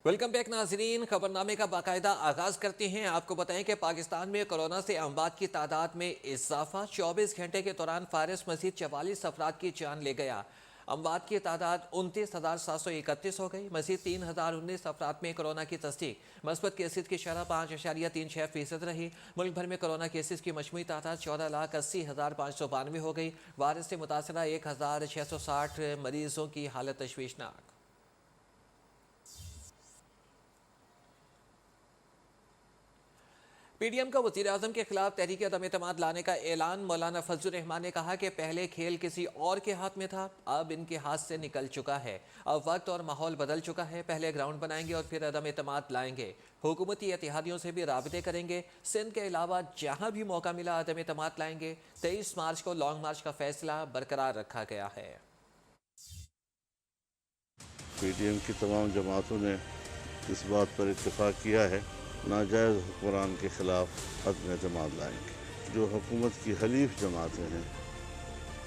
Welcome back नाजरीन। खबरनामे का बाकायदा आगाज करते हैं। आपको बताएं कि पाकिस्तान में कोरोना से अमवात की तादाद में इजाफा। 24 घंटे के दौरान फारिस मजीद 44 अफराद की जान ले गया। अमवात की तादाद 29,731 हो गई। मजीद 3,019 अफराद में कोरोना की तस्दीक। मस्बत केसेज की शरह 5.36% रही। मुल्क भर में कोरोना केसेज की मजमूई तादाद 14,80,592 हो गई। वायरस से मुतासरा 1,660 मरीजों की हालत तशवीशनाक। पीडीएम का वज़ीर आज़म के खिलाफ तहरीक अदम एतमाद लाने का ऐलान। मौलाना फजलुर रहमान ने कहा कि पहले खेल किसी और के हाथ में था, अब इनके हाथ से निकल चुका है। अब वक्त और माहौल बदल चुका है। पहले ग्राउंड बनाएंगे और फिर अदम एतमाद लाएंगे। हुकूमती इत्तेहादियों से भी राबते करेंगे। सिंध के अलावा जहाँ भी मौका मिला अदम एतमाद लाएंगे। 23 मार्च को लॉन्ग मार्च का फैसला बरकरार रखा गया है। पीडीएम की तमाम जमातों ने इस बात पर इत्तेफाक किया है नाजायज़ हुक्मरान के खिलाफ अदम एतमाद लाएंगे। जो हुकूमत की हलीफ जमातें हैं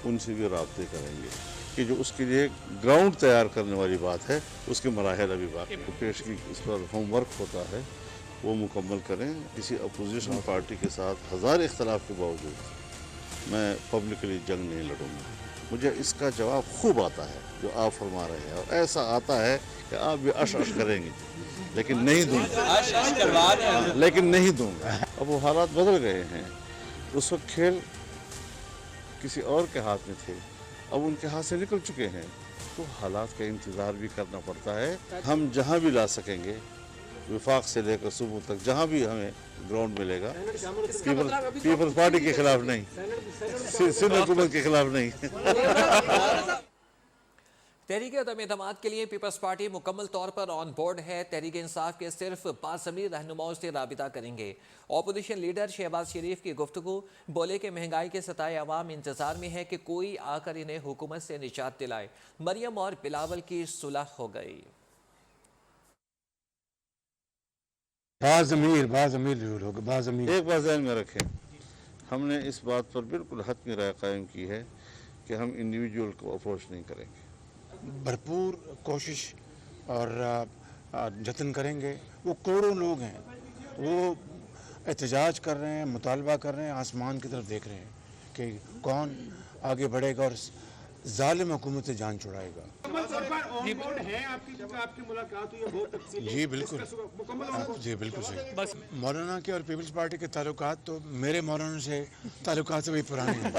उनसे भी राब्ते करेंगे कि जो उसके लिए ग्राउंड तैयार करने वाली बात है उसके मराहल अभी बाकी पेश की इस पर होमवर्क होता है वो मुकम्मल करें। किसी अपोजिशन पार्टी के साथ हज़ार इख्तलाफ के बावजूद मैं पब्लिकली जंग नहीं लड़ूंगा। मुझे इसका जवाब खूब आता है जो आप फरमा रहे हैं, और ऐसा आता है कि आप भी अश करेंगे, लेकिन नहीं दूंगा। अब वो हालात बदल गए हैं। उस वक्त खेल किसी और के हाथ में थे, अब उनके हाथ से निकल चुके हैं, तो हालात का इंतज़ार भी करना पड़ता है। हम जहाँ भी ला सकेंगे, विफाक से लेकर सुबह तक जहाँ भी हमें ग्राउंड मिलेगा, पीपल्स पार्टी के खिलाफ नहीं, सिंध हुकूमत के खिलाफ नहीं। तहरीक अदम एतमाद के लिए पीपल्स पार्टी मुकम्मल तौर पर ऑन बोर्ड है। तहरीक इंसाफ के सिर्फ बासमी रहनुमाओं से राबिता करेंगे। अपोजिशन लीडर शहबाज शरीफ की गुफ्तगू। बोले कि महंगाई के सताए अवाम इंतजार में है कि कोई आकर इन्हें हुकूमत से निजात दिलाए। मरियम और बिलावल की सुलह हो गई। एक बात ध्यान में रखें, हमने इस बात पर बिल्कुल हतमी राय कायम की है कि हम इंडिविजुअल को अप्रोच नहीं करेंगे। भरपूर कोशिश और जतन करेंगे। वो करोड़ों लोग हैं, वो एहतजाज कर रहे हैं, मुतालबा कर रहे हैं, आसमान की तरफ देख रहे हैं कि कौन आगे बढ़ेगा और जालिम हुकूमत से जान छुड़ाएगा। जी बिल्कुल, जी बिल्कुल सही। बस मौलाना के और पीपल्स पार्टी के ताल्लुकात तो मेरे मौलाना से ताल्लुकात से भी पुराने हैं।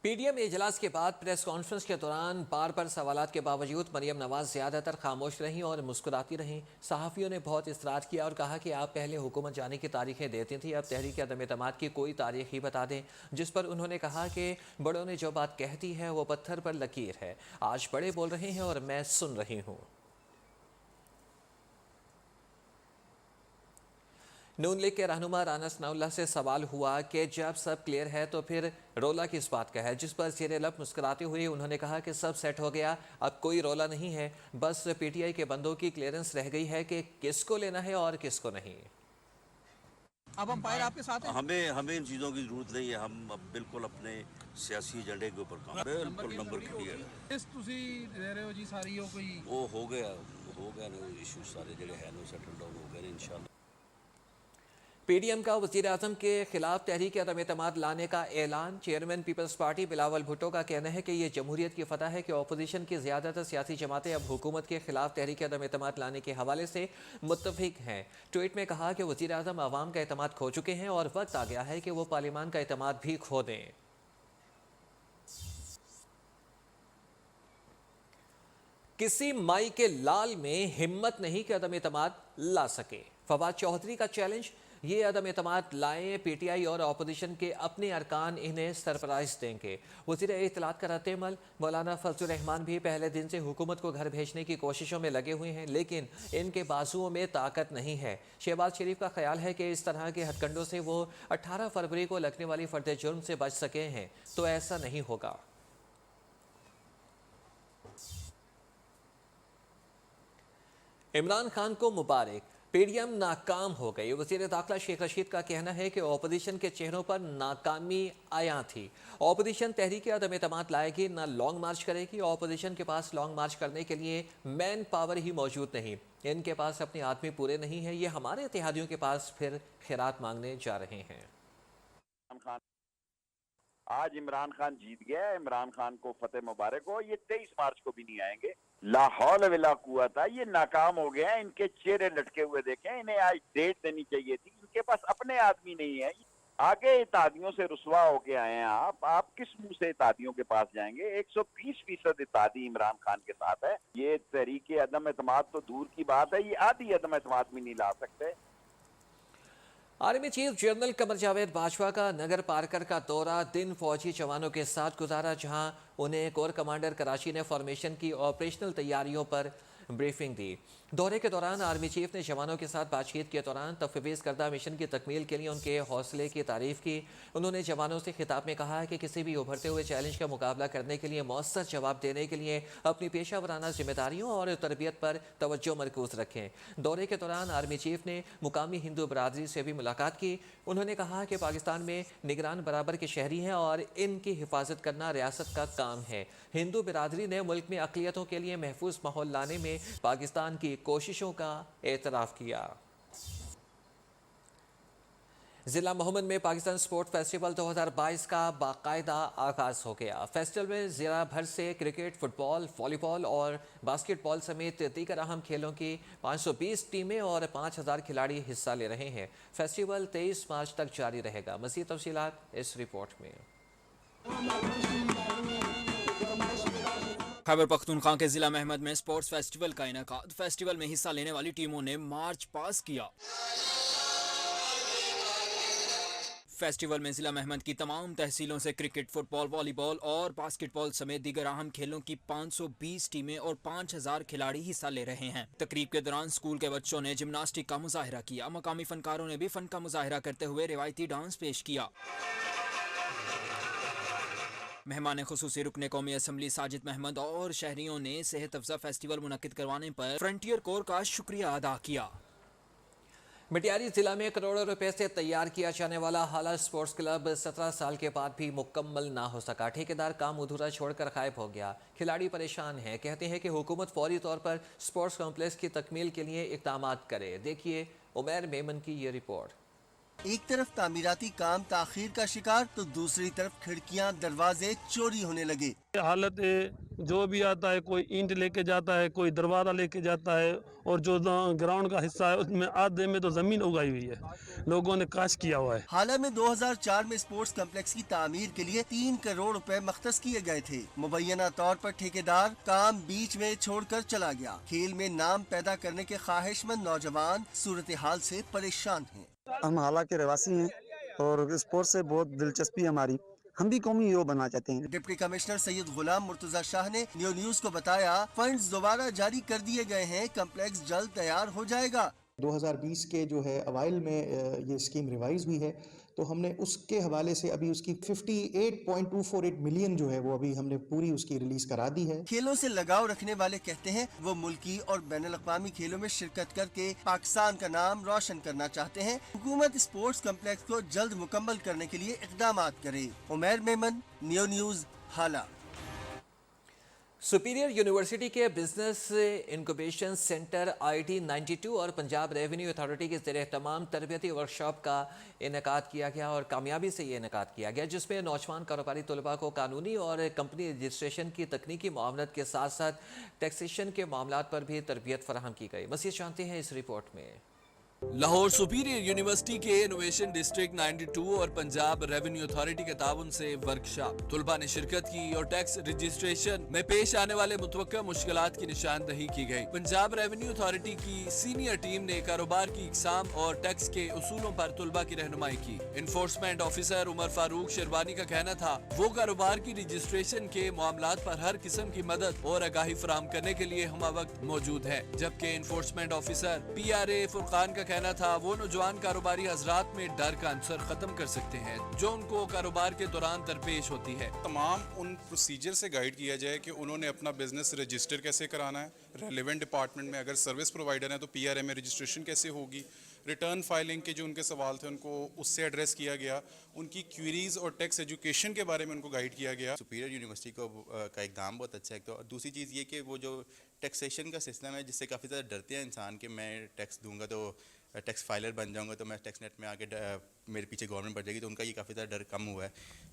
पीडीएम इजलास के बाद प्रेस कॉन्फ्रेंस के दौरान बार बार सवालात के बावजूद मरियम नवाज ज़्यादातर खामोश रहीं और मुस्कुराती रहीं। सहाफ़ियों ने बहुत इसरार किया और कहा कि आप पहले हुकूमत जाने की तारीखें देती थी, अब तहरीक अदम एतमाद की कोई तारीख ही बता दें। जिस पर उन्होंने कहा कि बड़ों ने जो बात कहती है वो पत्थर पर लकीर है। आज बड़े बोल रहे हैं और मैं सुन रही हूँ। नून लीग के रहनुमा राना सनाउल्लाह से सवाल हुआ कि जब सब क्लियर है तो फिर रोला किस बात का है, जिस पर ज़ेरे लब मुस्कुराते हुए उन्होंने कहा कि सब सेट हो गया, अब कोई रोला नहीं है, बस पीटीआई के बंदों की क्लियरेंस रह गई है कि किसको लेना है और किसको नहीं। अब अंपायर आपके साथ हैं? हमें इन चीज़ों की जरूरत नहीं है। हम अब बिल्कुल अपने सियासी एजेंडे के ऊपर काम बिल्कुल नंबर क्लियर ਤੁਸੀਂ ਲੈ ਰਹੇ ਹੋ ਜੀ ਸਾਰੀ ਉਹ ਕੋਈ वो हो गया ना इशू सारे ਜਿਹੜੇ है ना सेटल डाउन हो गए इंशाल्लाह। पीडीएम का वज़ीर आज़म के खिलाफ तहरीक अदम एतमाद लाने का ऐलान। चेयरमैन पीपल्स पार्टी बिलावल भुट्टो का कहना है कि यह जमहूरियत की फतह है कि अपोजिशन की ज़्यादातर सियासी जमातें अब हुकूमत के खिलाफ तहरीक अदम एतमाद लाने के हवाले से मुत्तफिक हैं। ट्वीट में कहा कि वज़ीर आज़म आवाम का एतमाद खो चुके हैं और वक्त आ गया है कि वो पार्लियामान का एतमाद भी खो दें। किसी माई के लाल में हिम्मत नहीं कि अदम एतमाद ला सके। फवाद चौधरी का चैलेंज, ये अदम एतमाद लाएं, पीटीआई और अपोजिशन के अपने अरकान इन्हें सरप्राइज देंगे। वज़ीर इत्तलात का रद्द-ए-अमल। मौलाना फजलुर रहमान भी पहले दिन से हुकूमत को घर भेजने की कोशिशों में लगे हुए हैं, लेकिन इनके बाजुओं में ताकत नहीं है। शहबाज शरीफ का ख्याल है कि इस तरह के हथकंडों से वो 18 फरवरी को लगने वाली फर्द जुर्म से बच सके हैं, तो ऐसा नहीं होगा। इमरान खान को मुबारक। पीडीएम नाकाम हो गई। वज़ीर दाखिला शेख रशीद का कहना है कि अपोजिशन के चेहरों पर नाकामी आया थी। अपोजिशन तहरीक अदम एतमाद लाएगी, न लॉन्ग मार्च करेगी। अपोजिशन के पास लॉन्ग मार्च करने के लिए मैन पावर ही मौजूद नहीं, इनके पास अपने आदमी पूरे नहीं हैं। ये हमारे इत्तेहादियों के पास फिर खैरात मांगने जा रहे हैं। आज इमरान खान जीत गया, इमरान खान को फतेह मुबारक हो। ये 23 मार्च को भी नहीं आएंगे। लाहौल विला कुव्वत, ये नाकाम हो गए हैं। इनके चेहरे लटके हुए देखें, इन्हें आज डेट देनी चाहिए थी। इनके पास अपने आदमी नहीं है। आगे इत्तेहादियों से रुसवा होके आए हैं आप किस मुंह से इत्तेहादियों के पास जाएंगे? 120% इत्तेहादी इमरान खान के साथ है। ये तहरीक अदम एतमाद तो दूर की बात है, ये आधी अदम एतमाद भी नहीं ला सकते। Army chief general Qamar Javed Bajwa का नगर पार्कर का दौरा दिन फौजी जवानों के साथ गुजारा, जहां उन्हें कोर कमांडर कराची ने फॉर्मेशन की ऑपरेशनल तैयारियों पर ब्रीफिंग दी। दौरे के दौरान आर्मी चीफ ने जवानों के साथ बातचीत के दौरान तफवीज़ करदा मिशन की तकमील के लिए उनके हौसले की तारीफ़ की। उन्होंने जवानों से खिताब में कहा कि किसी भी उभरते हुए चैलेंज का मुकाबला करने के लिए मौसर जवाब देने के लिए अपनी पेशा वराना जिम्मेदारियों और तरबियत पर तवज्जो मरकूज़ रखें। दौरे के दौरान आर्मी चीफ ने मुकामी हिंदू बरादरी से भी मुलाकात की। उन्होंने कहा कि पाकिस्तान में निगरान बराबर के शहरी हैं और इनकी हिफाजत करना रियासत का काम है। हिंदू बिरादरी ने मुल्क में अक़लियतों के लिए महफूज माहौल लाने में पाकिस्तान की कोशिशों का एतराफ़ किया। ज़िला मोहम्मद में पाकिस्तान स्पोर्ट फेस्टिवल 2022 का बाकायदा आगाज़ हो गया। फेस्टिवल में ज़िला भर से क्रिकेट, फुटबॉल, वॉलीबॉल और बास्केटबॉल समेत दीगर अहम खेलों की 520 टीमें और 5000 खिलाड़ी हिस्सा ले रहे हैं। फेस्टिवल 23 मार्च तक जारी रहेगा। मज़ीद तफसीलात इस रिपोर्ट में। खैबर पख्तूनख्वा के जिला महमद में स्पोर्ट्स फेस्टिवल का इनेकाद। फेस्टिवल में हिस्सा लेने वाली टीमों ने मार्च पास किया। फेस्टिवल में जिला महमद की तमाम तहसीलों से क्रिकेट, फुटबॉल, वॉलीबॉल और बास्केटबॉल समेत दीगर अहम खेलों की 520 टीमें और 5000 खिलाड़ी हिस्सा ले रहे हैं। तकरीब के दौरान स्कूल के बच्चों ने जिम्नास्टिक का मुजाहिरा किया। मकामी फनकारों ने भी फन का मुजाहिरा करते हुए रिवायती डांस पेश किया। मेहमान खुसूसी रुकने कौमी असम्बली साजिद महमद और शहरियों ने सेहत अफजा फेस्टिवल मुनक्किद करवाने पर फ्रंटियर कोर का शुक्रिया अदा किया। मटियारी जिला में करोड़ों रुपए से तैयार किया जाने वाला हाला स्पोर्ट्स क्लब 17 साल के बाद भी मुकम्मल ना हो सका। ठेकेदार काम अधूरा छोड़कर गायब हो गया। खिलाड़ी परेशान हैं, कहते हैं कि हुकूमत फौरी तौर पर स्पोर्ट्स कॉम्प्लेक्स की तकमील के लिए इक़दाम करे। देखिए उमैर मेमन की ये रिपोर्ट। एक तरफ तामीराती काम ताखीर का शिकार तो दूसरी तरफ खिड़कियां दरवाजे चोरी होने लगे। हालत जो भी आता है, कोई ईंट लेके जाता है, कोई दरवाजा लेके जाता है, और जो ग्राउंड का हिस्सा है उसमें आधे में तो जमीन उगाई हुई है, लोगों ने काश किया हुआ है। हाल में 2004 में स्पोर्ट्स कम्प्लेक्स की तामीर के लिए 3 करोड़ रुपए मख्तस किए गए थे। मुबैना तौर पर ठेकेदार काम बीच में छोड़कर चला गया। खेल में नाम पैदा करने के ख्वाहिशमंद नौजवान सूरत हाल से परेशान हैं। हम हाला के रहवासी हैं और स्पोर्ट्स से बहुत दिलचस्पी हमारी, हम भी कौमी हीरो बनना चाहते हैं। डिप्टी कमिश्नर सैयद गुलाम मुर्तजा शाह ने न्यू न्यूज को बताया, फंड्स दोबारा जारी कर दिए गए हैं, कम्प्लेक्स जल्द तैयार हो जाएगा। 2020 के जो है अवाइल में ये स्कीम रिवाइज हुई है, तो हमने उसके हवाले से अभी उसकी 58.248 मिलियन जो है वो अभी हमने पूरी उसकी रिलीज करा दी है। खेलों से लगाव रखने वाले कहते हैं वो मुल्की और बैनुल अक़वामी खेलों में शिरकत करके पाकिस्तान का नाम रोशन करना चाहते हैं। हुकूमत स्पोर्ट्स कम्प्लेक्स को जल्द मुकम्मल करने के लिए इक़दाम करे। उमैर मेमन, न्यू न्यूज, हाला। सुपीरियर यूनिवर्सिटी के बिजनेस इंक्यूबेशन सेंटर IT 92 और पंजाब रेवेन्यू अथॉरिटी के ज़रिए तमाम तरबियती वर्कशॉप का इनेकाद किया गया और कामयाबी से ये इनेकाद किया गया, जिसमें नौजवान कारोबारी तलबा को कानूनी और कंपनी रजिस्ट्रेशन की तकनीकी मामलत के साथ साथ टैक्सेशन के मामलात पर भी तरबियत फराहम की गई। मज़ीद जानते हैं इस रिपोर्ट में। लाहौर सुपीरियर यूनिवर्सिटी के इनोवेशन डिस्ट्रिक्ट 92 और पंजाब रेवेन्यू अथॉरिटी के ताउन से वर्कशॉप तलबा ने शिरकत की और टैक्स रजिस्ट्रेशन में पेश आने वाले मुतवक्का मुश्किलात की निशानदही की गई। पंजाब रेवेन्यू अथॉरिटी की सीनियर टीम ने कारोबार की इकसाम और टैक्स के उसूलों पर तलबा की रहनुमाई की। इन्फोर्समेंट ऑफिसर उमर फारूक शेरवानी का कहना था वो कारोबार की रजिस्ट्रेशन के मामलात पर हर किस्म की मदद और आगाही फराहम करने के लिए हम वक्त मौजूद है, जबकि इन्फोर्समेंट ऑफिसर PRA फुरकान का کہنا تھا وہ نوجوان کاروباری حضرات میں ڈر کا عنصر ختم کر سکتے ہیں جو ان کو کاروبار کے دوران درپیش ہوتی ہے۔ تمام ان پروسیجر سے گائیڈ کیا جائے کہ انہوں نے اپنا بزنس رجسٹر کیسے کرانا ہے، ریلیونٹ ڈپارٹمنٹ میں اگر سروس پرووائڈر ہیں تو PRA میں رجسٹریشن کیسے ہوگی، ریٹرن فائلنگ کے جو ان کے سوال تھے ان کو اس سے ایڈریس کیا گیا، ان کی کیوریز اور ٹیکس ایجوکیشن کے بارے میں ان کو گائیڈ کیا گیا۔ سپیریئر یونیورسٹی کا اقدام بہت اچھا ہے۔ تو دوسری چیز یہ کہ وہ جو ٹیکسیشن کا سسٹم ہے جس سے کافی زیادہ ڈرتے ہیں انسان کہ میں ٹیکس دوں گا تو ٹیکس فائلر بن جاؤں گا تو میں ٹیکس نیٹ میں آ کے میرے پیچھے گورنمنٹ پڑ جائے گی، تو ان کا یہ کافی زیادہ ڈر کم ہوا ہے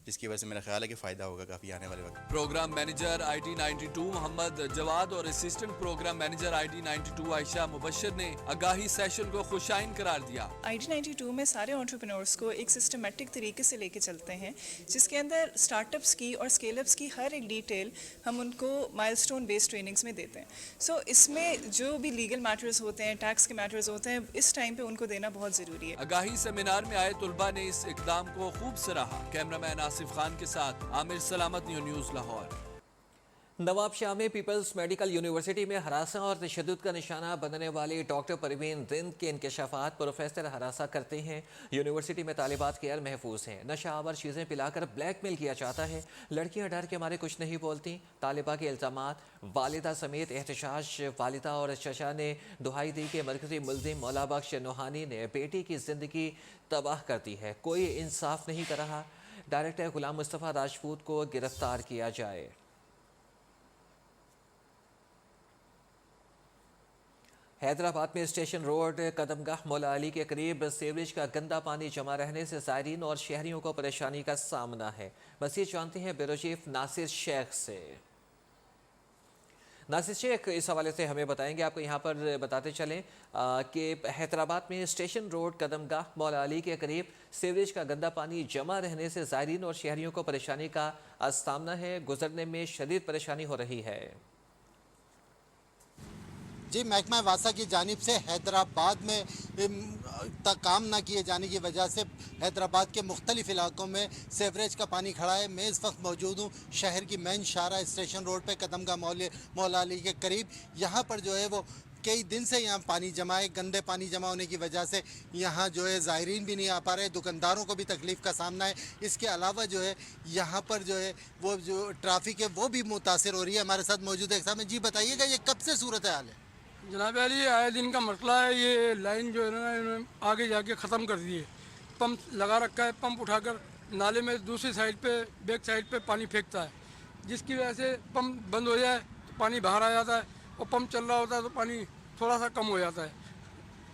جس کی وجہ سے میرا خیال ہے کہ فائدہ ہوگا کافی آنے والے وقت۔ پروگرام مینیجر IT 92 محمد جواد اور اسسٹنٹ پروگرام مینیجر IT 92 عائشہ مبشر نے آگاہی سیشن کو خوشائن قرار دیا۔ IT 92 میں سارے انٹرپرینورز کو ایک سسٹمیٹک طریقے سے لے کے چلتے ہیں جس کے اندر اسٹارٹ اپس کی اور اسکیل اپس کی ہر ایک ڈیٹیل ہم ان کو مائل سٹون بیسڈ ٹریننگز میں دیتے ہیں۔ اس میں جو بھی لیگل میٹرز ہوتے ہیں، ٹیکس کے میٹرز ہوتے ہیں، اس ٹائم پہ ان کو دینا بہت ضروری ہے۔ آگاہی سیمینار میں آئے طلباء نے اس اقدام کو خوب سراہا۔ کیمرہ مین آصف خان کے ساتھ عامر سلامت، نیوز لاہور۔ نواب شاہ میں پیپلز میڈیکل یونیورسٹی میں ہراساں اور تشدد کا نشانہ بننے والی ڈاکٹر پروین رند کے انکشافات پروفیسر ہراساں کرتے ہیں۔ یونیورسٹی میں طالبات غیر محفوظ ہیں، نشہ آور چیزیں پلا کر بلیک میل کیا جاتا ہے، لڑکیاں ڈر کے مارے کچھ نہیں بولتی۔ طالبہ کے الزامات، والدہ سمیت احتجاج۔ والدہ اور چچا نے دہائی دی کہ مرکزی ملزم مولا بخش نوحانی نے بیٹی کی زندگی تباہ کر دی ہے، کوئی انصاف نہیں کر رہا، ڈائریکٹر غلام مصطفیٰ راجپوت کو گرفتار کیا جائے۔ حیدرآباد میں اسٹیشن روڈ قدم گاہ مولا علی کے قریب سیوریج کا گندا پانی جمع رہنے سے زائرین اور شہریوں کو پریشانی کا سامنا ہے۔ مزید جانتے ہیں بیورو چیف ناصر شیخ سے۔ ناصر شیخ اس حوالے سے ہمیں بتائیں گے، آپ کو یہاں پر بتاتے چلیں کہ حیدرآباد میں اسٹیشن روڈ قدم گاہ مولا علی کے قریب سیوریج کا گندا پانی جمع رہنے سے زائرین اور شہریوں کو پریشانی کا سامنا ہے، گزرنے میں شدید پریشانی ہو رہی ہے۔ جی، محکمہ واسطہ کی جانب سے حیدرآباد میں کام نہ کیے جانے کی وجہ سے حیدرآباد کے مختلف علاقوں میں سیوریج کا پانی کھڑا ہے۔ میں اس وقت موجود ہوں شہر کی مین شاہراہ اسٹیشن روڈ پہ قدم گاہ مولا علی کے قریب۔ یہاں پر جو ہے وہ کئی دن سے یہاں پانی جمع ہے، گندے پانی جمع ہونے کی وجہ سے یہاں جو ہے زائرین بھی نہیں آ پا رہے، دکانداروں کو بھی تکلیف کا سامنا ہے۔ اس کے علاوہ جو ہے یہاں پر جو ہے وہ جو ٹریفک ہے وہ بھی متاثر ہو رہی ہے۔ ہمارے ساتھ موجود ہے ایک صاحب، جی بتائیے گا یہ کب سے صورتحال ہے؟ جناب علی، آئے دن کا مسئلہ ہے، یہ لائن جو ہے نا انہوں نے آگے جا کے ختم کر دی ہے، پمپ لگا رکھا ہے، پمپ اٹھا کر نالے میں دوسری سائڈ پہ بیک سائڈ پہ پانی پھینکتا ہے، جس کی وجہ سے پمپ بند ہو جائے تو پانی باہر آ جاتا ہے، اور پمپ چل رہا ہوتا ہے تو پانی تھوڑا سا کم ہو جاتا ہے۔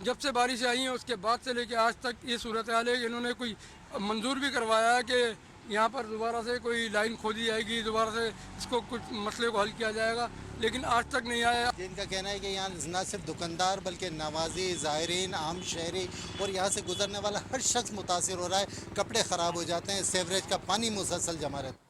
جب سے بارشیں آئی ہیں اس کے بعد سے لے کے آج تک یہ صورتحال ہے کہ انہوں نے کوئی منظور بھی کروایا ہے کہ یہاں پر دوبارہ سے کوئی لائن کھودی جائے گی، دوبارہ سے اس کو کچھ مسئلے کو حل کیا جائے گا، لیکن آج تک نہیں آیا۔ ان کا کہنا ہے کہ یہاں نہ صرف دکاندار بلکہ نوازی، زائرین، عام شہری اور یہاں سے گزرنے والا ہر شخص متاثر ہو رہا ہے، کپڑے خراب ہو جاتے ہیں، سیوریج کا پانی مسلسل جمع رہتا ہے۔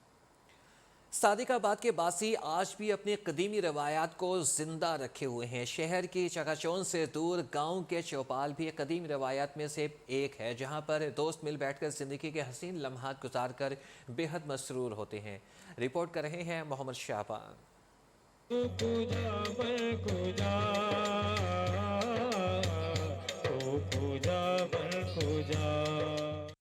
صادق آباد کے باسی آج بھی اپنی قدیمی روایات کو زندہ رکھے ہوئے ہیں۔ شہر کی چکا چوند سے دور گاؤں کے چوپال بھی قدیم روایات میں سے ایک ہے، جہاں پر دوست مل بیٹھ کر زندگی کے حسین لمحات گزار کر بے حد مسرور ہوتے ہیں۔ رپورٹ کر رہے ہیں محمد شعبان۔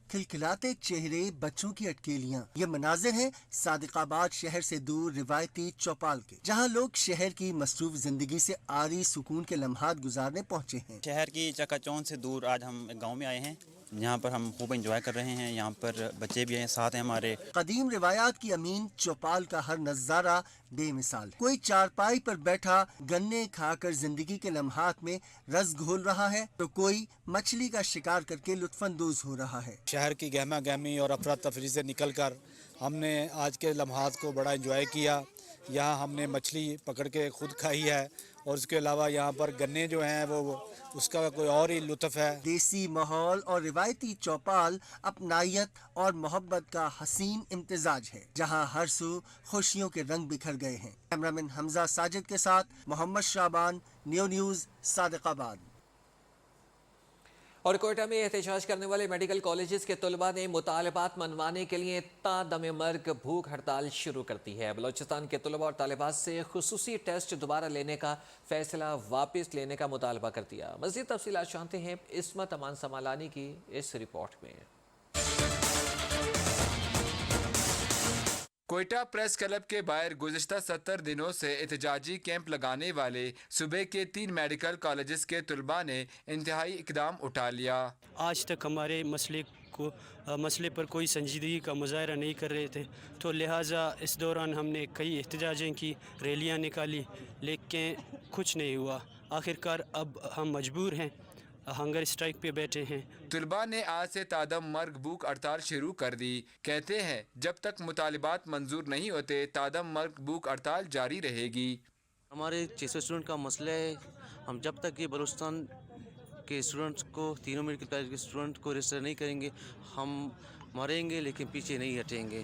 کھلکھلاتے چہرے، بچوں کی اٹکیلیاں، یہ مناظر ہیں صادق آباد شہر سے دور روایتی چوپال کے، جہاں لوگ شہر کی مصروف زندگی سے عاری سکون کے لمحات گزارنے پہنچے ہیں۔ شہر کی چکا چوند سے دور آج ہم ایک گاؤں میں آئے ہیں، یہاں پر ہم خوب انجوائے کر رہے ہیں، یہاں پر بچے بھی ہیں، ساتھ ہیں ہمارے۔ قدیم روایات کی امین چوپال کا ہر نظارہ بے مثال ہے۔ کوئی چارپائی پر بیٹھا گنے کھا کر زندگی کے لمحات میں رس گھول رہا ہے تو کوئی مچھلی کا شکار کر کے لطف اندوز ہو رہا ہے۔ شہر کی گہما گہمی اور افراتفری سے نکل کر ہم نے آج کے لمحات کو بڑا انجوائے کیا۔ یہاں ہم نے مچھلی پکڑ کے خود کھائی ہے، اور اس کے علاوہ یہاں پر گنے جو ہیں وہ اس کا کوئی اور ہی لطف ہے۔ دیسی ماحول اور روایتی چوپال اپنائیت اور محبت کا حسین امتزاج ہے، جہاں ہر سو خوشیوں کے رنگ بکھر گئے ہیں۔ کیمرامین حمزہ ساجد کے ساتھ محمد شعبان، نیوز صادق آباد۔ और कोयटा में एहतजाज करने वाले मेडिकल कॉलेजेस के तलबा ने मुतालबात मनवाने के लिए तादम मर्ग भूख हड़ताल शुरू कर दी है। बलोचिस्तान के तलबा और तालिबात से खुसूसी टेस्ट दोबारा लेने का फैसला वापस लेने का मुतालबा कर दिया। मज़ीद तफसीलात जानते हैं इस्मत अमान समालानी की इस रिपोर्ट में। कोयटा प्रेस क्लब के बाहर गुज़िश्ता 70 दिनों से एहतजाजी कैंप लगाने वाले सूबे के 3 मेडिकल कॉलेजेस के तलबा ने इंतहाई इकदाम उठा लिया। आज तक हमारे मसले पर कोई संजीदगी का मुजाहरा नहीं कर रहे थे, तो लिहाजा इस दौरान हमने कई एहतजाजें की, रैलियां निकाली, लेकिन कुछ नहीं हुआ। आखिरकार अब हम मजबूर हैं, हंगर स्ट्राइक पे बैठे हैं। तलबा ने आज से तादम मर्ग भूख हड़ताल शुरू कर दी। कहते हैं जब तक मुतालिबात मंजूर नहीं होते तादम मर्ग भूख हड़ताल जारी रहेगी। हमारे 600 स्टूडेंट का मसला है, हम जब तक ये बलूचिस्तान के स्टूडेंट्स को, तीनों मेडिकल कॉलेज के स्टूडेंट को रजिस्टर नहीं करेंगे, हम मरेंगे लेकिन पीछे नहीं हटेंगे।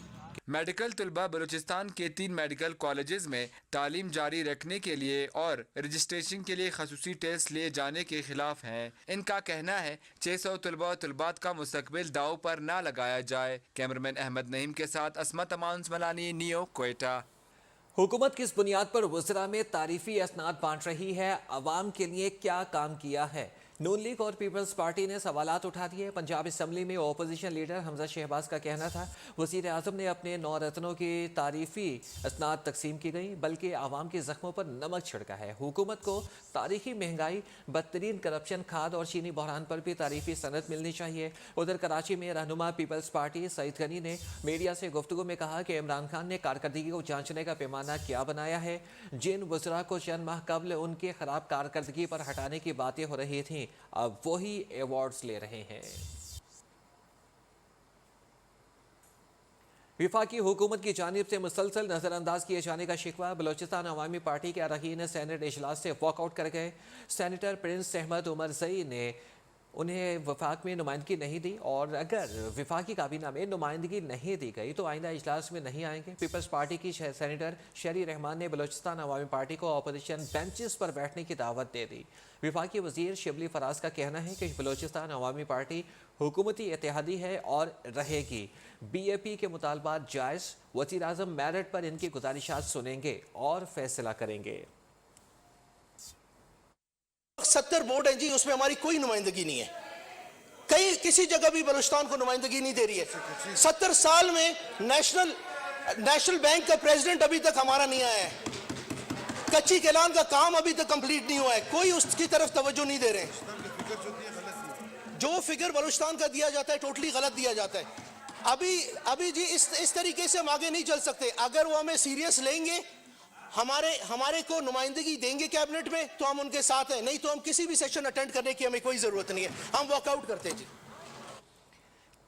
मेडिकल तलबा बलूचिस्तान के 3 मेडिकल कॉलेजेस में तालीम जारी रखने के लिए और रजिस्ट्रेशन के लिए खसूसी टेस्ट लिए जाने के खिलाफ हैं। इनका कहना है 600 तलबा और तलबात का मुस्तकबिल दाव पर ना लगाया जाए। कैमरामैन अहमद नईम के साथ अस्मत अमान मलानी, नियो, कोयटा। हुकूमत किस बुनियाद पर वज़रा में तारीफी असनाद बांट रही है, अवाम के लिए क्या काम किया है? नून लीग और पीपल्स पार्टी ने सवालात उठा दिए। पंजाब असम्बली में अपोजिशन लीडर हमजा शहबाज का कहना था वज़ीर आज़म ने अपने 9 रत्नों की तारीफी असनाद तकसीम की गई, बल्कि आवाम के ज़ख्मों पर नमक छिड़का है। हुकूमत को तारीखी महंगाई, बदतरीन करप्शन, खाद और चीनी बहरान पर भी तारीफी सनद मिलनी चाहिए। उधर कराची में रहनुमा पीपल्स पार्टी सईद गनी ने मीडिया से गुफ्तगू में कहा कि इमरान खान ने कारकर्दगी को जांचने का पैमाना क्या बनाया है। जिन वज़रा को चंद माह कबल उनके खराब कारकर्दगी पर हटाने की बातें हो रही थीं, अब वही अवार्ड्स ले रहे हैं। विफाकी हुकूमत की जानिब से मुसलसल नज़रअंदाज किए जाने का शिकवा। बलोचिस्तान अवामी पार्टी के अरकान सेनेट इजलास से वॉकआउट कर गए। सेनेटर प्रिंस अहमद उमर ज़ई ने उन्हें वफाक में नुमाइंदगी नहीं दी और अगर वफाकी काबीना में नुमाइंदगी नहीं दी गई तो आइंदा इजलास में नहीं आएंगे। पीपल्स पार्टी की सेनेटर शरी रहमान ने बलोचिस्तान अवामी पार्टी को अपोजिशन बेंचेस पर बैठने की दावत दे दी। वफाकी वज़ीर शिबली फराज का कहना है कि बलोचिस्तान अवामी पार्टी हुकूमती इत्तेहादी है और रहेगी। BAP के मुतालबात जायज़, वज़ीर आज़म मेरिट पर इनकी गुजारिशात सुनेंगे और फैसला करेंगे। 70 बोर्ड है जी, उसमें हमारी कोई नुमाइंदगी नहीं है। किसी जगह भी बलूचिस्तान को नुमाइंदगी नहीं दे रही है। 70 साल में नेशनल बैंक का प्रेसिडेंट अभी तक हमारा नहीं आया है। कच्ची कैलान का काम अभी तक कंप्लीट नहीं हुआ है, कोई उसकी तरफ तवज्जो नहीं दे रहे हैं। जो फिगर बलूचिस्तान का दिया जाता है टोटली गलत दिया जाता है। अभी जी इस तरीके से हम आगे नहीं चल सकते। अगर वो हमें सीरियस लेंगे, हमारे को नुमाइंदगी देंगे कैबिनेट में, तो हम उनके साथ हैं, नहीं तो हम किसी भी सेशन अटेंड करने की हमें कोई जरूरत नहीं है, हम वॉकआउट करते हैं जी।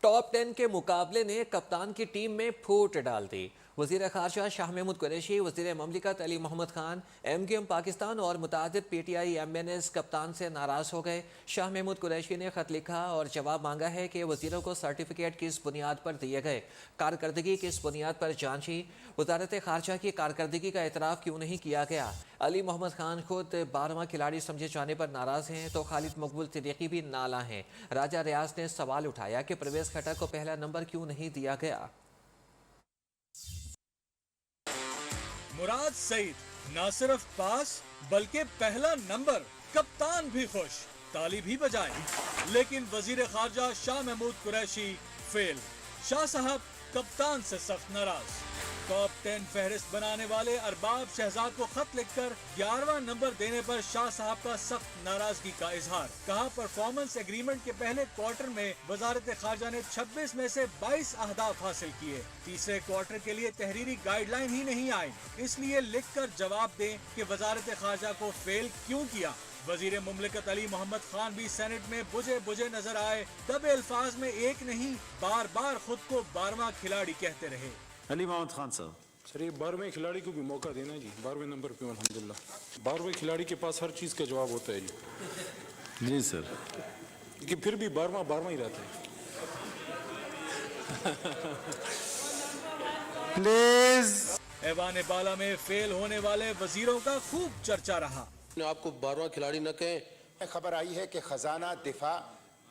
टॉप 10 के मुकाबले ने कप्तान की टीम में फूट डाल दी। वज़ीर ख़ारजा शाह महमूद कुरैशी, वज़ीर ममलिकत अली मोहम्मद खान, MQM पाकिस्तान और मुतादिद PTI MNS कप्तान से नाराज़ हो गए। शाह महमूद कुरैशी ने ख़त लिखा और जवाब मांगा है कि वज़ीरों को सर्टिफिकेट किस बुनियाद पर दिए गए, कारकर्दगी किस बुनियाद पर जांची, वज़ारत ख़ारजा की कारकर्दगी का एतराफ़ क्यों नहीं किया गया। अली मोहम्मद खान खुद 12वां खिलाड़ी समझे जाने पर नाराज़ हैं तो खालिद मकबूल सिद्दीकी भी नाला हैं। राजा रियाज ने सवाल उठाया कि परवेज़ खट्टर को पहला नंबर क्यों नहीं दिया गया। मुराद सईद न सिर्फ पास बल्कि पहला नंबर, कप्तान भी खुश, ताली भी बजाई। लेकिन वजीर खारजा शाह महमूद कुरैशी फेल। शाह साहब कप्तान से सख्त नाराज। टॉप 10 फहरिस्त बनाने वाले अरबाब शहजाद को खत लिखकर 11वां नंबर देने पर शाह साहब का सख्त नाराजगी का इजहार। कहा परफॉर्मेंस एग्रीमेंट के पहले क्वार्टर में वजारत खारजा ने 26 में से 22 अहदाफ हासिल किए। तीसरे क्वार्टर के लिए तहरीरी गाइडलाइन ही नहीं आई, इसलिए लिखकर जवाब दें कि वजारत खारजा को फेल क्यों किया। वजीर मुमलिकत अली मोहम्मद खान भी सेनेट में बुझे बुझे नजर आए। दबे अल्फाज में एक नहीं बार बार खुद को 12वां खिलाड़ी कहते रहे। अली मोहम्मद खान साहब, सर ये 12वें खिलाड़ी को भी मौका देना जी। 12वें नंबर पे अल्हम्दुलिल्लाह 12वें खिलाड़ी के पास हर चीज़ का जवाब होता है जी। जी सर, कि फिर भी 12वां ही रहता है। प्लीज। ऐवान बाला में फेल होने वाले वजीरों का खूब चर्चा रहा। आपको 12वां खिलाड़ी न कहें। खबर आई है कि खजाना, दिफा,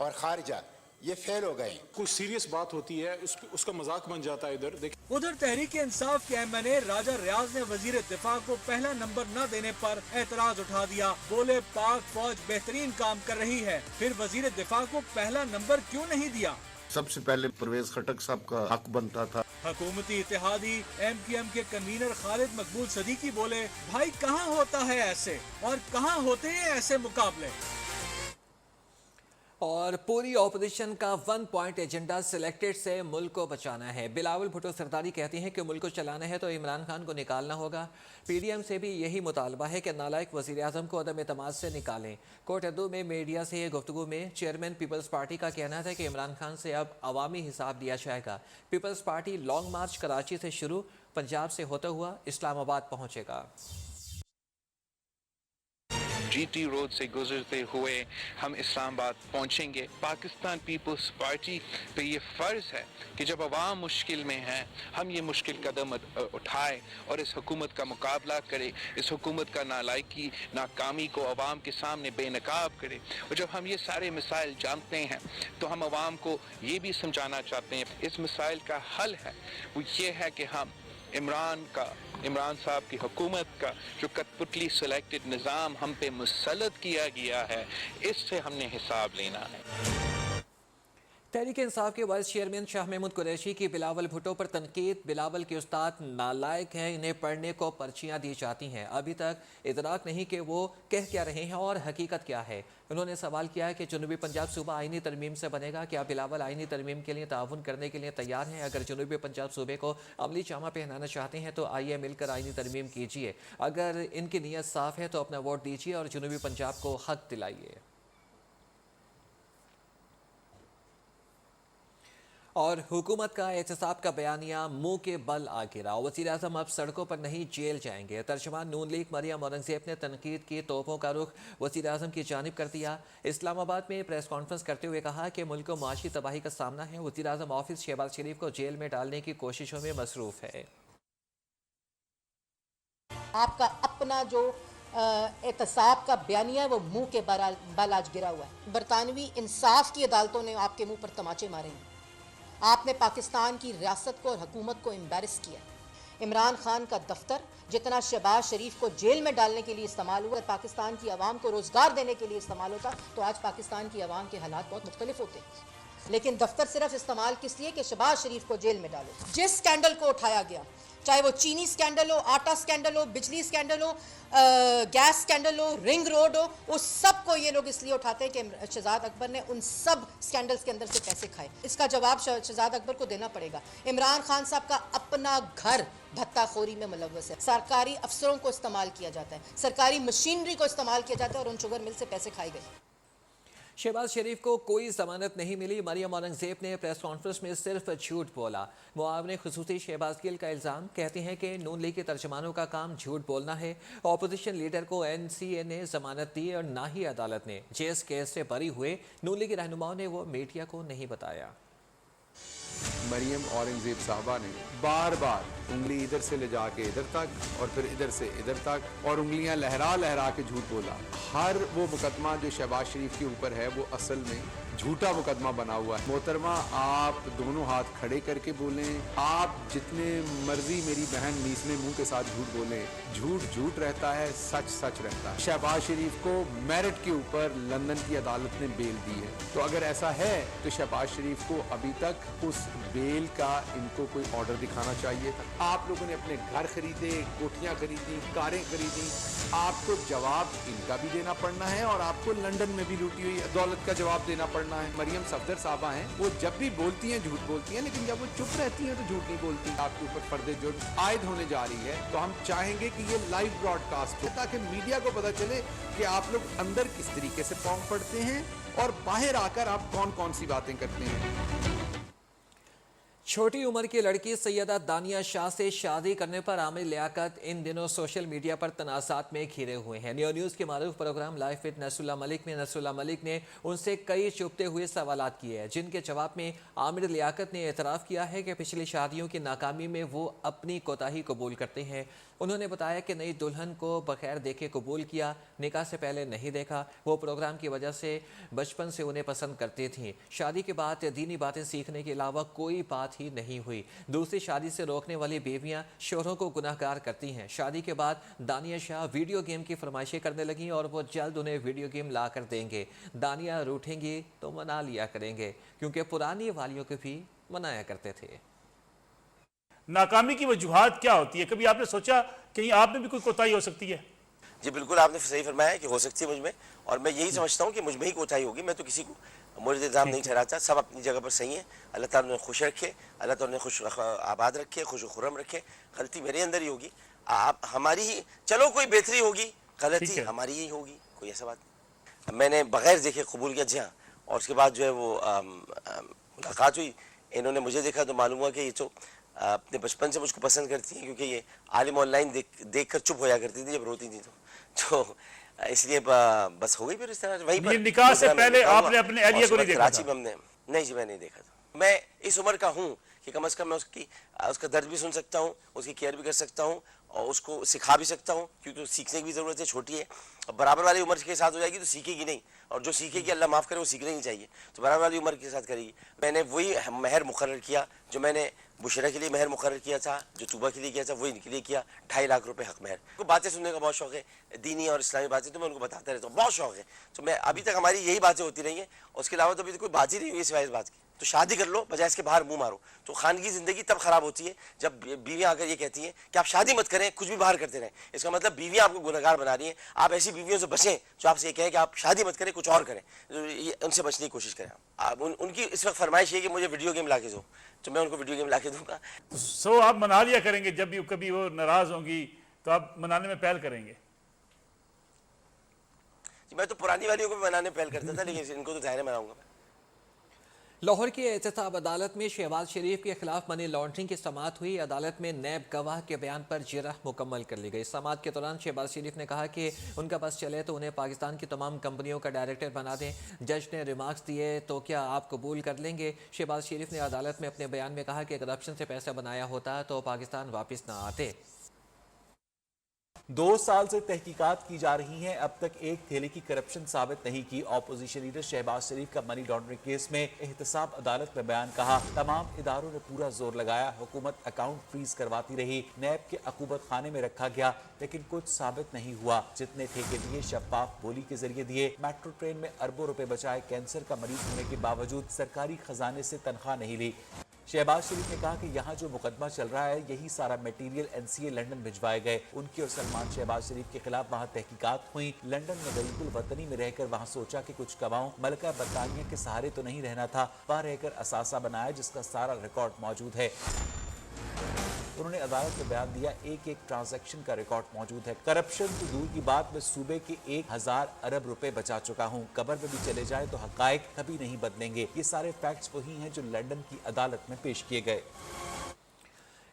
और खारजा ये फेल हो गए। कोई सीरियस बात होती है उसका मजाक बन जाता है इधर। देखिए उधर तहरीक इंसाफ के एमएनए राजा रियाज ने वजीर दिफा को पहला नंबर न देने पर एतराज उठा दिया। बोले पाक फौज बेहतरीन काम कर रही है, फिर वजीर दिफा को पहला नंबर क्यों नहीं दिया? सबसे पहले परवेज खटक साहब का हक बनता था। हुकूमती इत्तेहादी एमक्यूएम के कन्वीनर खालिद मकबूल सदीकी बोले, भाई कहाँ होता है ऐसे और कहाँ होते हैं ऐसे मुकाबले। और पूरी ऑपोजिशन का 1 पॉइंट एजेंडा सिलेक्टेड से मुल्क को बचाना है। बिलावल भुट्टो सरदारी कहती हैं कि मुल्क को चलाना है तो इमरान खान को निकालना होगा। पीडीएम से भी यही मुतालबा है कि नालायक वज़ीर आज़म को अदम एतमाद से निकालें। कोटद्दू में मीडिया से गुफ्तगू में चेयरमैन पीपल्स पार्टी का कहना था कि इमरान खान से अब अवामी हिसाब लिया जाएगा। पीपल्स पार्टी लॉन्ग मार्च कराची से शुरू पंजाब से होता हुआ इस्लामाबाद पहुँचेगा। जीटी रोड से गुजरते हुए हम इस्लामाबाद पहुंचेंगे। पाकिस्तान पीपल्स पार्टी पे ये फ़र्ज़ है कि जब अवाम मुश्किल में है हम ये मुश्किल कदम उठाए और इस हुकूमत का मुकाबला करे, इस हुकूमत का नालायकी नाकामी को अवाम के सामने बेनकाब करे। और जब हम ये सारे मसाइल जानते हैं तो हम अवाम को ये भी समझाना चाहते हैं इस मसाइल का हल है वो ये है कि हम इमरान साहब की हुकूमत का जो कठपुतली सिलेक्टेड निज़ाम हम पे मुसल्लत किया गया है इससे हमने हिसाब लेना है। तहरीक इंसाफ के वाइस चेयरमैन शाह महमूद कुरैशी की बिलावल भुट्टो पर तनकीद। बिलावल के उस्ताद नालायक हैं, इन्हें पढ़ने को पर्चियां दी जाती हैं, अभी तक इदराक नहीं कि वो कह क्या रहे हैं और हकीकत क्या है। उन्होंने सवाल किया है कि जनूबी पंजाब सूबा आइनी तरमीम से बनेगा, क्या बिलावल आइनी तरमीम के लिए ताउन करने के लिए तैयार हैं? अगर जनूबी पंजाब सूबे को अमली जामा पहनाना चाहते हैं तो आइए मिलकर आइनी तरमीम कीजिए। अगर इनकी नीयत साफ़ है तो अपना वोट दीजिए और जनूबी पंजाब को हक दिलाइए। और हुकूमत का एहतसाब का बयानिया मुंह के बल आ गिरा। वज़ीर आज़म अब सड़कों पर नहीं जेल जाएंगे। तर्जुमान नून लीग मरियम औरंगज़ेब ने तनकीद की तोपों का रुख वज़ीर आज़म की जानिब कर दिया। इस्लामाबाद में प्रेस कॉन्फ्रेंस करते हुए कहा कि मुल्क को माशी तबाही का सामना है। वज़ीर आज़म ऑफिस शहबाज शरीफ को जेल में डालने की कोशिशों में मसरूफ़ है। आपका अपना जो एहतसाब का बयानिया है वो मुंह के बल आज गिरा हुआ है। बरतानवी इंसाफ की अदालतों ने आपके मुंह पर तमाचे मारे हैं। आपने पाकिस्तान की रियासत को और हुकूमत को एम्बैरस किया। इमरान खान का दफ्तर जितना शहबाज शरीफ को जेल में डालने के लिए इस्तेमाल हुआ, पाकिस्तान की आवाम को रोज़गार देने के लिए इस्तेमाल होता तो आज पाकिस्तान की आवाम के हालात बहुत मुख्तलिफ होते। लेकिन दफ्तर सिर्फ इस्तेमाल किस लिए कि शहबाज शरीफ को जेल में डालो। जिस स्कैंडल को उठाया गया, चाहे वो चीनी स्कैंडल हो, आटा स्कैंडल हो, बिजली स्कैंडल हो, गैस स्कैंडल हो, रिंग रोड हो, उस सब को ये लोग इसलिए उठाते हैं कि शहजाद अकबर ने उन सब स्कैंडल्स के अंदर से पैसे खाए। इसका जवाब शहजाद अकबर को देना पड़ेगा। इमरान खान साहब का अपना घर भत्ताखोरी में मुलव्वस है। सरकारी अफसरों को इस्तेमाल किया जाता है, सरकारी मशीनरी को इस्तेमाल किया जाता है और उन शुगर मिल से पैसे खाए गए। शहबाज शरीफ को कोई जमानत नहीं मिली। मरियम औरंगज़ेब ने प्रेस कॉन्फ्रेंस में सिर्फ झूठ बोला। मुआवने खुसूसी शहबाज गिल का इल्ज़ाम, कहती हैं कि नून लीग के तर्जमानों का काम झूठ बोलना है। अपोजिशन लीडर को एनसीए ने जमानत दी और ना ही अदालत ने। जिस केस से बरी हुए नून लीग के रहनुमाओं ने वो मीडिया को नहीं बताया। मरियम औरंगज़ेब साहबा ने बार बार उंगली इधर से ले जाके इधर तक और फिर इधर से इधर तक और उंगलियां लहरा लहरा के झूठ बोला। हर वो मुकदमा जो शहबाज शरीफ के ऊपर है वो असल में झूठा मुकदमा बना हुआ है। मोहतरमा, आप दोनों हाथ खड़े करके बोलें, आप जितने मर्जी मेरी बहन मीसने मुंह के साथ झूठ बोलें, झूठ झूठ रहता है, सच सच रहता है। शहबाज शरीफ को मेरिट के ऊपर लंदन की अदालत ने बेल दी है, तो अगर ऐसा है तो शहबाज शरीफ को अभी तक उस बेल का इनको कोई ऑर्डर दिखाना चाहिए था। आप लोगों ने अपने घर खरीदे, कोठियां खरीदी, कारें खरीदी, आपको जवाब इनका भी देना पड़ना है और आपको लंदन में भी लूटी हुई दौलत का जवाब देना पड़ना है। मरियम सफदर साहबा हैं, वो जब भी बोलती हैं झूठ बोलती हैं, लेकिन जब वो चुप रहती हैं तो झूठ नहीं बोलती। आपके ऊपर फर्दे जुर्म आयद होने जा रही है, तो हम चाहेंगे कि ये लाइव ब्रॉडकास्ट हो ताकि मीडिया को पता चले कि आप लोग अंदर किस तरीके से पौंग पड़ते हैं और बाहर आकर आप कौन कौन सी बातें करते हैं। छोटी उम्र की लड़की सैयदा दानिया शाह से शादी करने पर आमिर लियाकत इन दिनों सोशल मीडिया पर तनाज़ात में घिरे हुए हैं। न्यूज़ के मारूफ program live with Nasrullah Malik में नसरुल्लाह मलिक ने उनसे कई चुभते हुए सवालात किए हैं, जिनके जवाब में आमिर लियाकत ने एतराफ़ किया है कि पिछली शादियों की नाकामी में वो अपनी कोताही कबूल करते हैं। उन्होंने बताया कि नई दुल्हन को बगैर देखे कबूल किया, निकाह से पहले नहीं देखा। वो प्रोग्राम की वजह से बचपन से उन्हें पसंद करती थीं। शादी के बाद दीनी बातें सीखने के अलावा कोई बात ही नहीं हुई। दूसरी शादी से रोकने वाली बीवियां शोहरों को गुनाहगार करती हैं। शादी के बाद दानिया शाह वीडियो गेम की फरमाइशें करने लगी और वो जल्द उन्हें वीडियो गेम ला कर देंगे। दानिया रूठेंगी तो मना लिया करेंगे, क्योंकि पुरानी वालियों को भी मनाया करते थे। नाकामी की वजूहात क्या होती है? कभी आपने सोचा कहीं आप में भी कोई कोताही हो सकती है? जी बिल्कुल, आपने सही फरमाया कि हो सकती है मुझ में, और मैं यही समझता हूँ कि मुझ में ही कोताही होगी। मैं तो किसी को मुर्द इल्ज़ाम नहीं ठहराता। सब अपनी जगह पर सही है। अल्लाह ताला उन्हें खुश रखे, अल्लाह ताला उन्हें खुश आबाद रखे, खुश खुरम रखे। गलती मेरे अंदर ही होगी, आप हमारी ही, चलो कोई बेहतरी होगी, गलती हमारी ही होगी, कोई ऐसा बात नहीं। मैंने बगैर देखे कबूल किया, जी हाँ। और उसके बाद जो है वो मुलाकात हुई, इन्होंने मुझे देखा तो मालूम हुआ कि ये तो अपने बचपन से मुझको पसंद करती हैं, क्योंकि ये आलिम ऑनलाइन देख कर चुप होया करती थी जब रोती थी, तो इसलिए बस हो गई फिर इस तरह। वहीं पर निकाह से पहले आपने अपने अहलिया को नहीं देखा? कराची में हमने नहीं जी, मैं नहीं देखा था। मैं इस उम्र का हूँ कि कम से कम मैं उसका दर्द भी सुन सकता हूँ, उसकी केयर भी कर सकता हूँ और उसको सिखा भी सकता हूँ, क्योंकि सीखने की भी ज़रूरत है। छोटी है, अब बराबर वाली उम्र के साथ हो जाएगी तो सीखेगी नहीं, और जो सीखेगी अल्लाह माफ़ करे वो सीखना ही चाहिए, तो बराबर वाली उम्र के साथ करेगी। मैंने वही महर मुकर्रर किया जो मैंने बुशरा के लिए महर मुकर्रर किया था, जो तूबा के लिए किया था, वही इनके लिए किया। 2.5 लाख रुपए हक महर। को बातें सुनने का बहुत शौक है, दीनी और इस्लामी बातें, तो मैं उनको बताता रहता हूँ, बहुत शौक है। तो मैं अभी तक हमारी यही बातें होती रही हैं, उसके अलावा तो अभी कोई बात ही नहीं हुई सिवाय इस बात की। तो शादी कर लो बजाय इसके बाहर मुंह मारो। तो खानगी ज़िंदगी तब ख़राब होती है जब बीवियाँ आकर ये कहती हैं कि आप शादी मत करें, कुछ भी बाहर करते रहें। इसका मतलब बीवियाँ आपको गुनहगार बना रही हैं। आप ऐसी बीवियों से बचें जो आपसे ये कहें कि आप शादी मत करें, कुछ और करें, उनसे बचने की कोशिश करें। आप उनकी इस वक्त फरमाइश है कि मुझे वीडियो गेम ला के दो, तो मैं उनको वीडियो गेम ला के दूंगा। सो आप मना लिया करेंगे, जब भी कभी वो नाराज़ होंगी तो आप मनाने में पहल करेंगे? मैं तो पुरानी वालियों को भी मनाने पहल करता था, लेकिन इनको तो ज़ाहिर मनाऊंगा मैं। लाहौर की एहतसाब अदालत में शहबाज शरीफ के खिलाफ मनी लॉन्ड्रिंग की समाअत हुई। अदालत में नैब गवाह के बयान पर जिरह मुकम्मल कर ली गई। समाअत के दौरान शहबाज शरीफ ने कहा कि उनका बस चले तो उन्हें पाकिस्तान की तमाम कंपनियों का डायरेक्टर बना दें। जज ने रिमार्क्स दिए तो क्या आप कबूल कर लेंगे? शहबाज शरीफ ने अदालत में अपने बयान में कहा कि करप्शन से पैसा बनाया होता तो पाकिस्तान वापस ना आते। 2 साल से तहकीकात की जा रही हैं, अब तक एक थैले की करप्शन साबित नहीं की। ऑपोजिशन लीडर शहबाज शरीफ का मनी लॉन्ड्रिंग केस में एहतसाब अदालत में बयान कहा, तमाम इदारों ने पूरा जोर लगाया, हुकूमत अकाउंट फ्रीज करवाती रही, नैब के अकूबत खाने में रखा गया, लेकिन कुछ साबित नहीं हुआ। जितने ठेके दिए शफाफ बोली के जरिए दिए। मेट्रो ट्रेन में अरबों रुपए बचाए, कैंसर का मरीज होने के बावजूद सरकारी खजाने से तनख्वाह नहीं ली। शहबाज शरीफ ने कहा कि यहाँ जो मुकदमा चल रहा है यही सारा मटेरियल NCA लंदन भिजवाए गए। उनकी और सलमान शहबाज शरीफ के खिलाफ वहाँ तहकीकात हुई। लंदन में गरीबुल वतनी में रहकर वहाँ सोचा कि कुछ कमाऊं, मलका बरतानिया के सहारे तो नहीं रहना था, वहाँ रहकर असासा बनाया जिसका सारा रिकॉर्ड मौजूद है। उन्होंने अदालत में बयान दिया, एक एक ट्रांजैक्शन का रिकॉर्ड मौजूद है। करप्शन तो दूर की बात, मैं सूबे के 1000 अरब रुपए बचा चुका हूँ। कब्र में भी चले जाए तो हकायक कभी नहीं बदलेंगे। ये सारे फैक्ट्स वही हैं जो लंदन की अदालत में पेश किए गए।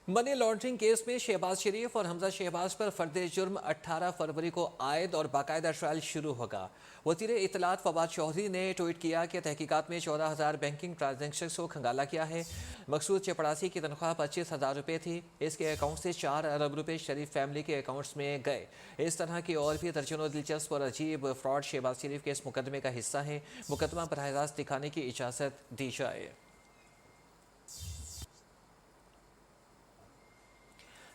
मनी लॉन्ड्रिंग केस में शहबाज शरीफ और हमजा शहबाज पर फर्द जुर्म 18 फरवरी को आयद और बाकायदा ट्रायल शुरू होगा। वज़ीर इत्तलात फवाद चौधरी ने ट्वीट किया कि तहकीकात में 14,000 बैंकिंग ट्रांजेक्शन को खंगाला किया है। मकसूद चपड़ासी की तनख्वाह 25,000 रुपये थी। इसके अकाउंट से 4 अरब रुपये शरीफ फैमिली के अकाउंट्स में गए। इस तरह की और भी दर्जनों दिलचस्प और अजीब फ्रॉड शहबाज शरीफ के इस मुकदमे का हिस्सा है। मुकदमा बराह रास्त दिखाने की इजाज़त दी जाए।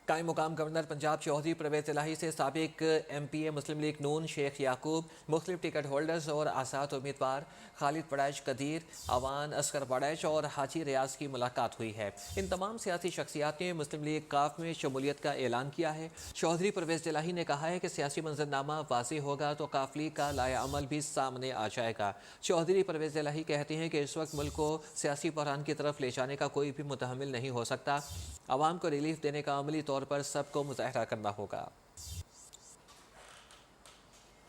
कायम मुकाम गवर्नर पंजाब चौधरी परवेज़ इलाही से साबिक MPA मुस्लिम लीग नून शेख याकूब, मुख्तलिफ टिकट होल्डर्स और आज़ाद उम्मीदवार खालिद बड़ैच कदीर, अवान असगर बड़ैच और हाजी रियाज की मुलाकात हुई है। इन तमाम सियासी शख्सियात ने मुस्लिम लीग काफ में शमूलियत का ऐलान किया है। चौधरी परवेज़ इलाही ने कहा है कि सियासी मंजरनामा वाज़ेह होगा तो काफ लीग का लाया अमल भी सामने आ जाएगा। चौधरी परवेज़ इलाही कहते हैं कि इस वक्त मुल्क को सियासी बहरान की तरफ ले जाने का कोई भी मुतहम्मिल नहीं हो सकता। आवाम को रिलीफ देने का अमली तौर पर सबको मुजाहरा करना होगा।